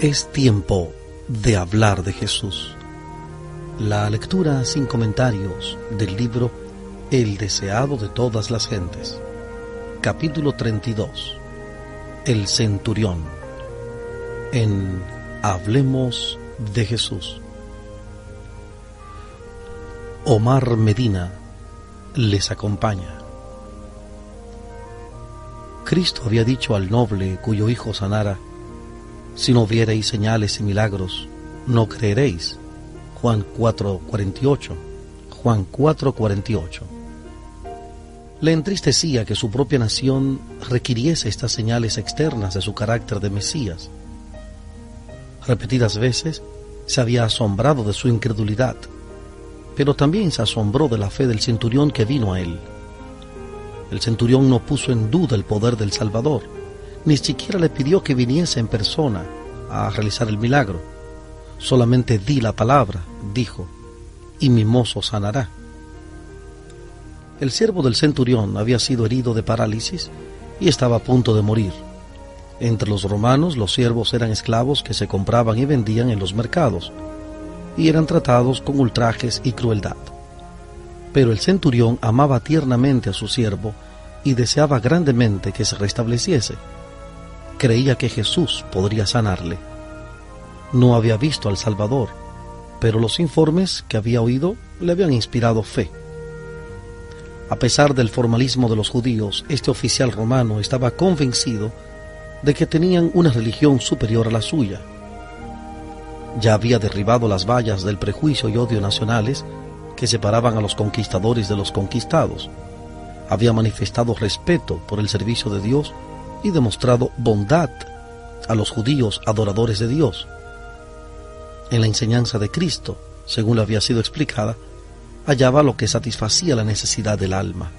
Es tiempo de hablar de Jesús. La lectura sin comentarios del libro El deseado de todas las gentes. Capítulo 32. El centurión. En Hablemos de Jesús. Omar Medina les acompaña. Cristo había dicho al noble cuyo hijo sanara: si no viereis señales y milagros, no creeréis. Juan 4:48. Juan 4:48. Le entristecía que su propia nación requiriese estas señales externas de su carácter de Mesías. Repetidas veces se había asombrado de su incredulidad, pero también se asombró de la fe del centurión que vino a él. El centurión no puso en duda el poder del Salvador, ni siquiera le pidió que viniese en persona a realizar el milagro. Solamente di la palabra, dijo, y mi mozo sanará. El siervo del centurión había sido herido de parálisis y estaba a punto de morir. Entre los romanos, los siervos eran esclavos que se compraban y vendían en los mercados, y eran tratados con ultrajes y crueldad. Pero el centurión amaba tiernamente a su siervo y deseaba grandemente que se restableciese. Creía que Jesús podría sanarle. No había visto al Salvador, pero los informes que había oído le habían inspirado fe. A pesar del formalismo de los judíos, este oficial romano estaba convencido de que tenían una religión superior a la suya. Ya había derribado las vallas del prejuicio y odio nacionales que separaban a los conquistadores de los conquistados. Había manifestado respeto por el servicio de Dios y demostrado bondad a los judíos adoradores de Dios. En la enseñanza de Cristo, según le había sido explicada, hallaba lo que satisfacía la necesidad del alma.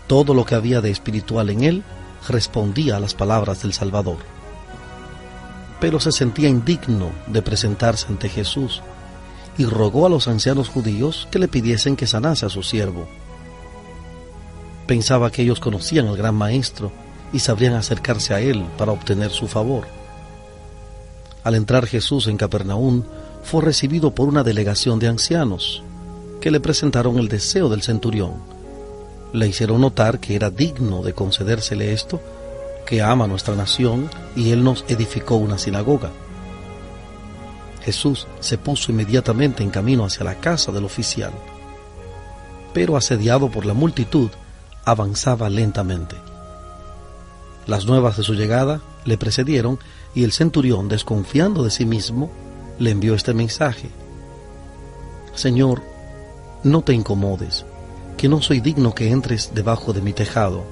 Todo lo que había de espiritual en él respondía a las palabras del Salvador. Pero se sentía indigno de presentarse ante Jesús y rogó a los ancianos judíos que le pidiesen que sanase a su siervo. Pensaba que ellos conocían al gran maestro y sabrían acercarse a él para obtener su favor. Al entrar Jesús en Capernaum, fue recibido por una delegación de ancianos que le presentaron el deseo del centurión. Le hicieron notar que era digno de concedérsele esto, que ama nuestra nación y él nos edificó una sinagoga. Jesús se puso inmediatamente en camino hacia la casa del oficial, pero asediado por la multitud, avanzaba lentamente. Las nuevas de su llegada le precedieron y el centurión, desconfiando de sí mismo, le envió este mensaje: Señor, no te incomodes, que no soy digno que entres debajo de mi tejado.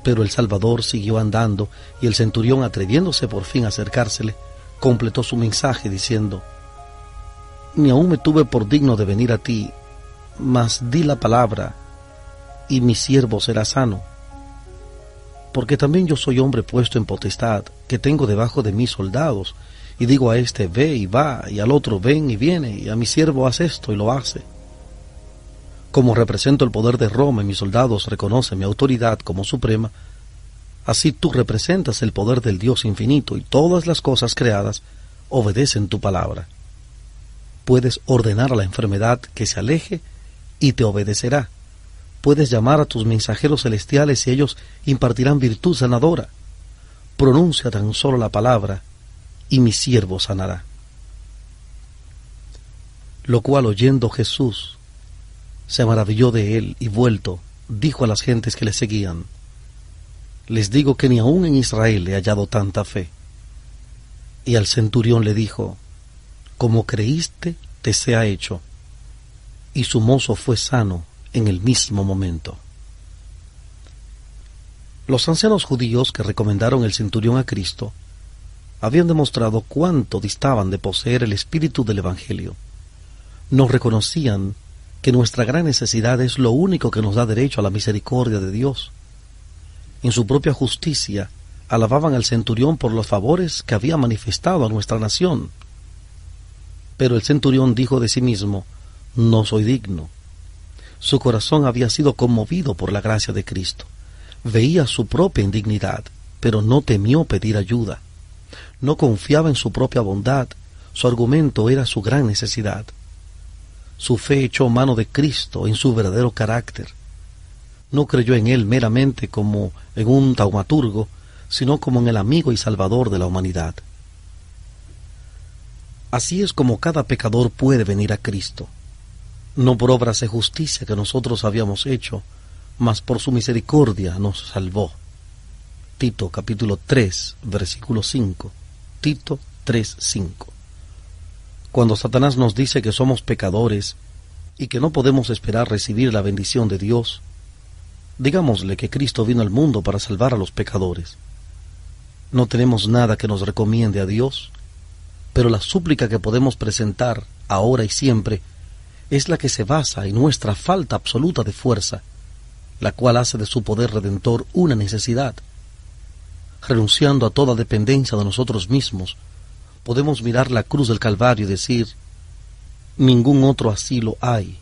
Pero el Salvador siguió andando y el centurión, atreviéndose por fin a acercársele, completó su mensaje diciendo: ni aún me tuve por digno de venir a ti, mas di la palabra y mi siervo será sano. Porque también yo soy hombre puesto en potestad, que tengo debajo de mí soldados, y digo a este ve y va, y al otro ven y viene, y a mi siervo haz esto y lo hace. Como represento el poder de Roma y mis soldados reconocen mi autoridad como suprema, así tú representas el poder del Dios infinito y todas las cosas creadas obedecen tu palabra. Puedes ordenar a la enfermedad que se aleje y te obedecerá. Puedes llamar a tus mensajeros celestiales y ellos impartirán virtud sanadora. Pronuncia tan solo la palabra y mi siervo sanará. Lo cual, oyendo Jesús, se maravilló de él y vuelto, dijo a las gentes que le seguían: les digo que ni aun en Israel he hallado tanta fe. Y al centurión le dijo: como creíste, te sea hecho. Y su mozo fue sano en el mismo momento. Los ancianos judíos que recomendaron el centurión a Cristo habían demostrado cuánto distaban de poseer el espíritu del Evangelio. No reconocían que nuestra gran necesidad es lo único que nos da derecho a la misericordia de Dios. En su propia justicia, alababan al centurión por los favores que había manifestado a nuestra nación. Pero el centurión dijo de sí mismo: no soy digno. Su corazón había sido conmovido por la gracia de Cristo. Veía su propia indignidad, pero no temió pedir ayuda. No confiaba en su propia bondad, su argumento era su gran necesidad. Su fe echó mano de Cristo en su verdadero carácter. No creyó en Él meramente como en un taumaturgo, sino como en el amigo y salvador de la humanidad. Así es como cada pecador puede venir a Cristo, no por obras de justicia que nosotros habíamos hecho, mas por su misericordia nos salvó. Tito capítulo 3, versículo 5. Tito 3, 5. Cuando Satanás nos dice que somos pecadores y que no podemos esperar recibir la bendición de Dios, digámosle que Cristo vino al mundo para salvar a los pecadores. No tenemos nada que nos recomiende a Dios, pero la súplica que podemos presentar ahora y siempre es la que se basa en nuestra falta absoluta de fuerza, la cual hace de su poder redentor una necesidad. Renunciando a toda dependencia de nosotros mismos, podemos mirar la cruz del Calvario y decir: ningún otro asilo hay,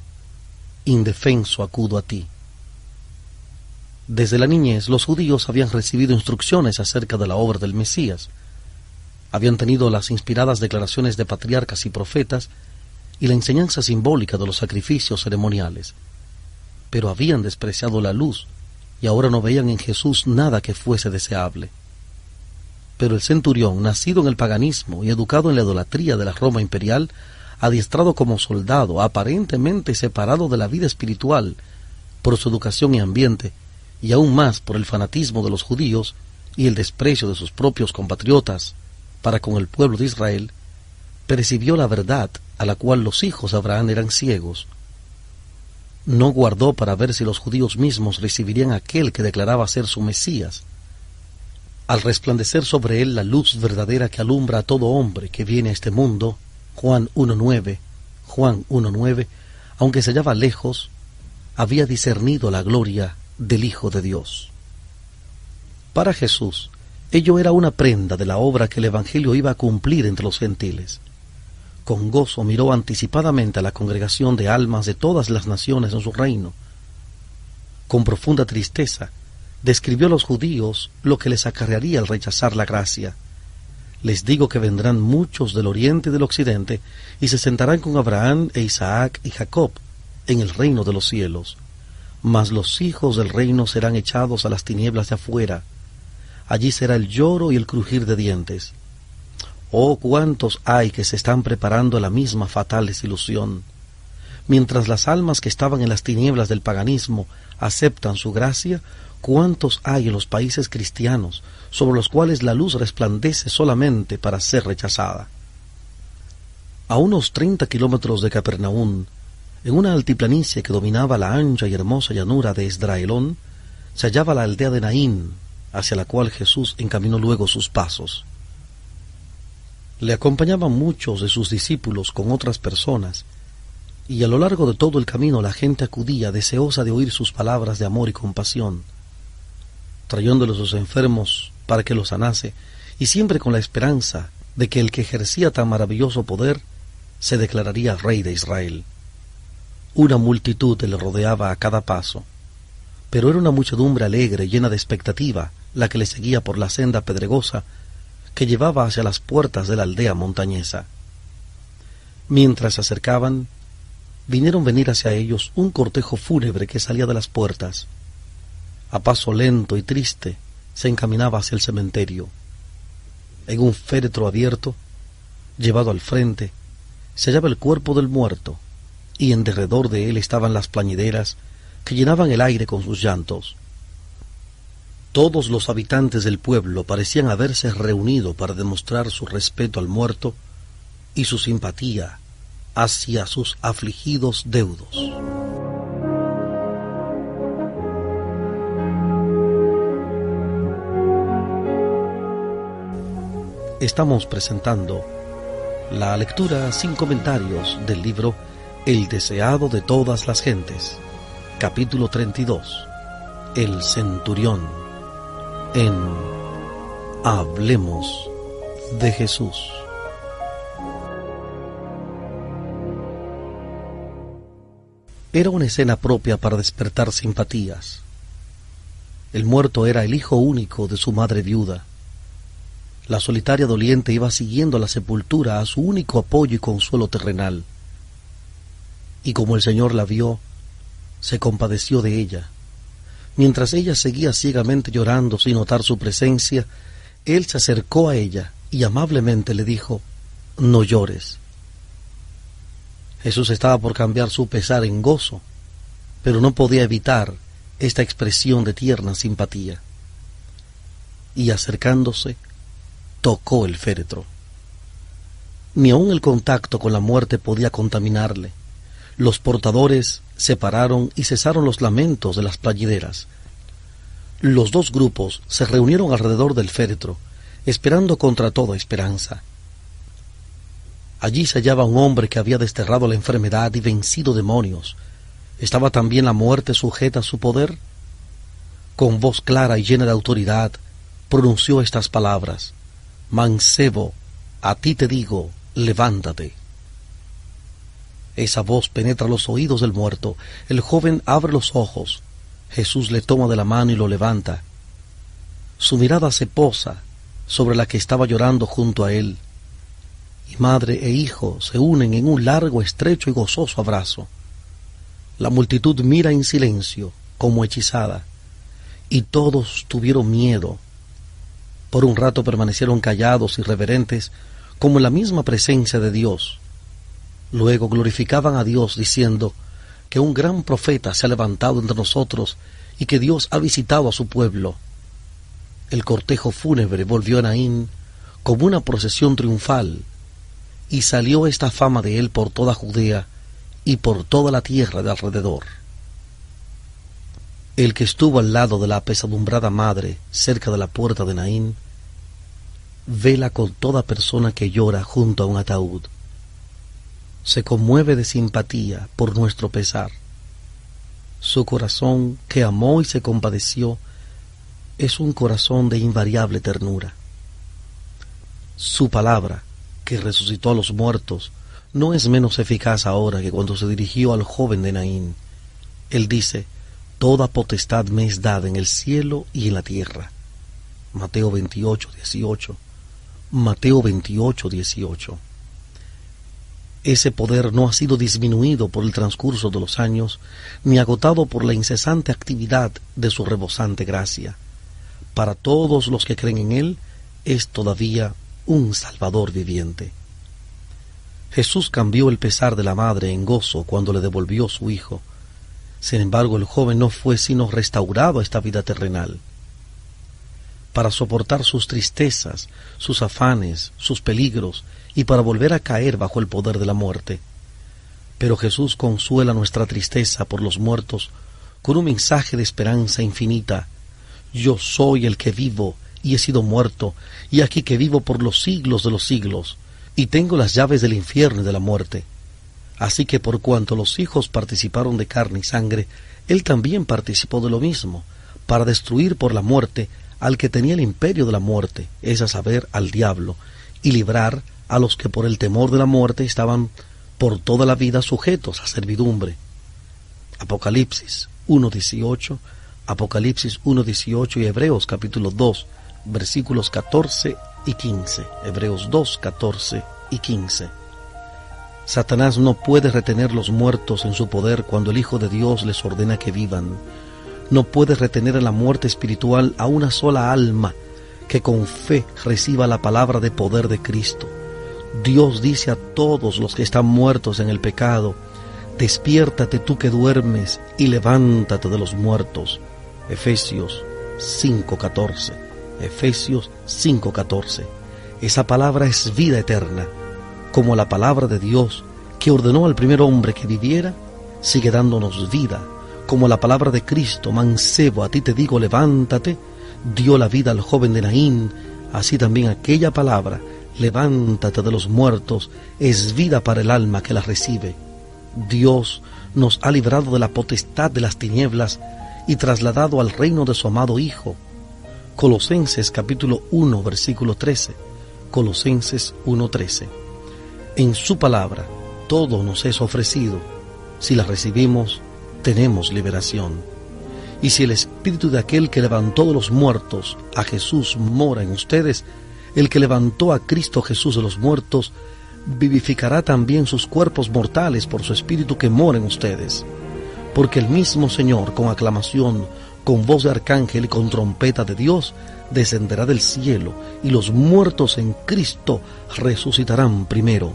indefenso acudo a ti. Desde la niñez, los judíos habían recibido instrucciones acerca de la obra del Mesías. Habían tenido las inspiradas declaraciones de patriarcas y profetas y la enseñanza simbólica de los sacrificios ceremoniales. Pero habían despreciado la luz y ahora no veían en Jesús nada que fuese deseable. Pero el centurión, nacido en el paganismo y educado en la idolatría de la Roma imperial, adiestrado como soldado, aparentemente separado de la vida espiritual por su educación y ambiente, y aún más por el fanatismo de los judíos y el desprecio de sus propios compatriotas para con el pueblo de Israel, percibió la verdad a la cual los hijos de Abraham eran ciegos. No guardó para ver si los judíos mismos recibirían a aquel que declaraba ser su Mesías. Al resplandecer sobre él la luz verdadera que alumbra a todo hombre que viene a este mundo, Juan 1:9, aunque se hallaba lejos, había discernido la gloria del Hijo de Dios. Para Jesús, ello era una prenda de la obra que el Evangelio iba a cumplir entre los gentiles. Con gozo miró anticipadamente a la congregación de almas de todas las naciones en su reino. Con profunda tristeza, describió a los judíos lo que les acarrearía al rechazar la gracia. Les digo que vendrán muchos del oriente y del occidente, y se sentarán con Abraham e Isaac y Jacob en el reino de los cielos. Mas los hijos del reino serán echados a las tinieblas de afuera. Allí será el lloro y el crujir de dientes. Oh, cuántos hay que se están preparando a la misma fatal desilusión. Mientras las almas que estaban en las tinieblas del paganismo aceptan su gracia, cuántos hay en los países cristianos sobre los cuales la luz resplandece solamente para ser rechazada. A unos 30 kilómetros de Capernaum, en una altiplanicie que dominaba la ancha y hermosa llanura de Esdraelón, se hallaba la aldea de Naín, hacia la cual Jesús encaminó luego sus pasos. Le acompañaban muchos de sus discípulos con otras personas, y a lo largo de todo el camino la gente acudía deseosa de oír sus palabras de amor y compasión, trayéndoles sus enfermos para que los sanase, y siempre con la esperanza de que el que ejercía tan maravilloso poder se declararía Rey de Israel. Una multitud le rodeaba a cada paso, pero era una muchedumbre alegre, llena de expectativa, la que le seguía por la senda pedregosa que llevaba hacia las puertas de la aldea montañesa. Mientras se acercaban, vinieron venir hacia ellos un cortejo fúnebre que salía de las puertas. A paso lento y triste se encaminaba hacia el cementerio. En un féretro abierto, llevado al frente, se hallaba el cuerpo del muerto, y en derredor de él estaban las plañideras que llenaban el aire con sus llantos. Todos los habitantes del pueblo parecían haberse reunido para demostrar su respeto al muerto y su simpatía hacia sus afligidos deudos. Estamos presentando la lectura sin comentarios del libro El deseado de todas las gentes, capítulo 32, El centurión, en Hablemos de Jesús. Era una escena propia para despertar simpatías. El muerto era el hijo único de su madre viuda. La solitaria doliente iba siguiendo a la sepultura a su único apoyo y consuelo terrenal. Y como el Señor la vio, se compadeció de ella. Mientras ella seguía ciegamente llorando sin notar su presencia, Él se acercó a ella y amablemente le dijo: «No llores». Jesús estaba por cambiar su pesar en gozo, pero no podía evitar esta expresión de tierna simpatía. Y acercándose, tocó el féretro. Ni aun el contacto con la muerte podía contaminarle. Los portadores se pararon y cesaron los lamentos de las plañideras. Los dos grupos se reunieron alrededor del féretro, esperando contra toda esperanza. Allí se hallaba un hombre que había desterrado la enfermedad y vencido demonios. ¿Estaba también la muerte sujeta a su poder? Con voz clara y llena de autoridad, pronunció estas palabras: «Mancebo, a ti te digo, levántate». Esa voz penetra los oídos del muerto. El joven abre los ojos. Jesús le toma de la mano y lo levanta. Su mirada se posa sobre la que estaba llorando junto a él, y madre e hijo se unen en un largo, estrecho y gozoso abrazo. La multitud mira en silencio, como hechizada, y todos tuvieron miedo. Por un rato permanecieron callados y reverentes, como en la misma presencia de Dios. Luego glorificaban a Dios diciendo que un gran profeta se ha levantado entre nosotros y que Dios ha visitado a su pueblo. El cortejo fúnebre volvió a Naín como una procesión triunfal, y salió esta fama de él por toda Judea y por toda la tierra de alrededor. El que estuvo al lado de la apesadumbrada madre cerca de la puerta de Naín vela con toda persona que llora junto a un ataúd. Se conmueve de simpatía por nuestro pesar. Su corazón, que amó y se compadeció, es un corazón de invariable ternura. Su palabra, que resucitó a los muertos, no es menos eficaz ahora que cuando se dirigió al joven de Naín. Él dice: «Toda potestad me es dada en el cielo y en la tierra». Mateo 28:18. Mateo 28:18. Ese poder no ha sido disminuido por el transcurso de los años, ni agotado por la incesante actividad de su rebosante gracia. Para todos los que creen en Él, es todavía un Salvador viviente. Jesús cambió el pesar de la madre en gozo cuando le devolvió su hijo. Sin embargo, el joven no fue sino restaurado a esta vida terrenal. Para soportar sus tristezas, sus afanes, sus peligros, y para volver a caer bajo el poder de la muerte. Pero Jesús consuela nuestra tristeza por los muertos con un mensaje de esperanza infinita: «Yo soy el que vivo y he sido muerto, y aquí que vivo por los siglos de los siglos, y tengo las llaves del infierno y de la muerte». Así que por cuanto los hijos participaron de carne y sangre, Él también participó de lo mismo, para destruir por la muerte al que tenía el imperio de la muerte, es a saber, al diablo, y librar a los que por el temor de la muerte estaban por toda la vida sujetos a servidumbre. Apocalipsis 1:18, Apocalipsis 1:18 y Hebreos capítulo 2, versículos 14 y 15. Hebreos 2, 14 y 15. Satanás no puede retener los muertos en su poder cuando el Hijo de Dios les ordena que vivan. No puede retener en la muerte espiritual a una sola alma que con fe reciba la palabra de poder de Cristo. Dios dice a todos los que están muertos en el pecado: «Despiértate tú que duermes y levántate de los muertos». Efesios 5:14. Efesios 5:14. Esa palabra es vida eterna. Como la palabra de Dios, que ordenó al primer hombre que viviera, sigue dándonos vida. Como la palabra de Cristo: «Mancebo, a ti te digo, levántate», dio la vida al joven de Naín, así también aquella palabra: «Levántate de los muertos», es vida para el alma que la recibe. Dios nos ha librado de la potestad de las tinieblas y trasladado al reino de su amado Hijo. Colosenses capítulo 1, versículo 13. Colosenses 1:13. En su palabra todo nos es ofrecido. Si la recibimos, tenemos liberación. Y si el espíritu de aquel que levantó de los muertos a Jesús mora en ustedes, el que levantó a Cristo Jesús de los muertos vivificará también sus cuerpos mortales por su espíritu que mora en ustedes. Porque el mismo Señor, con aclamación, con voz de arcángel y con trompeta de Dios, descenderá del cielo, y los muertos en Cristo resucitarán primero.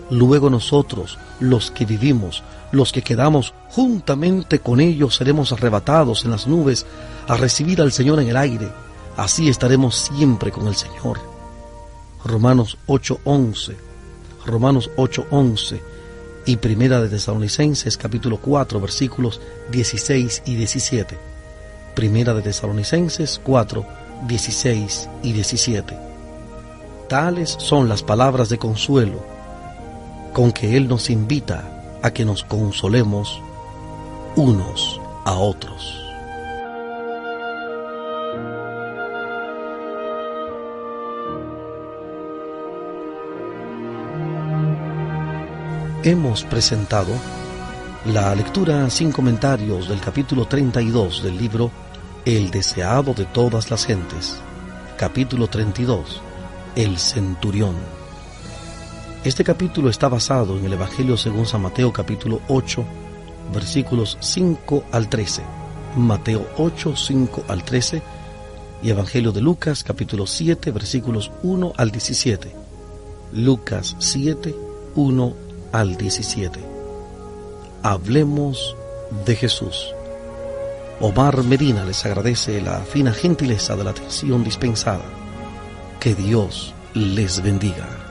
Luego nosotros, los que vivimos, los que quedamos juntamente con ellos, seremos arrebatados en las nubes a recibir al Señor en el aire. Así estaremos siempre con el Señor. Romanos 8:11, Romanos 8:11 y Primera de Tesalonicenses capítulo 4 versículos 16 y 17. Primera de Tesalonicenses 4, 16 y 17. Tales son las palabras de consuelo con que Él nos invita a que nos consolemos unos a otros. Hemos presentado la lectura sin comentarios del capítulo 32 del libro El deseado de todas las gentes, capítulo 32, El centurión. Este capítulo está basado en el Evangelio según San Mateo capítulo 8, versículos 5 al 13, Mateo 8, 5 al 13, y Evangelio de Lucas capítulo 7, versículos 1 al 17, Lucas 7, 1 al 17. Hablemos de Jesús. Omar Medina les agradece la fina gentileza de la atención dispensada. Que Dios les bendiga.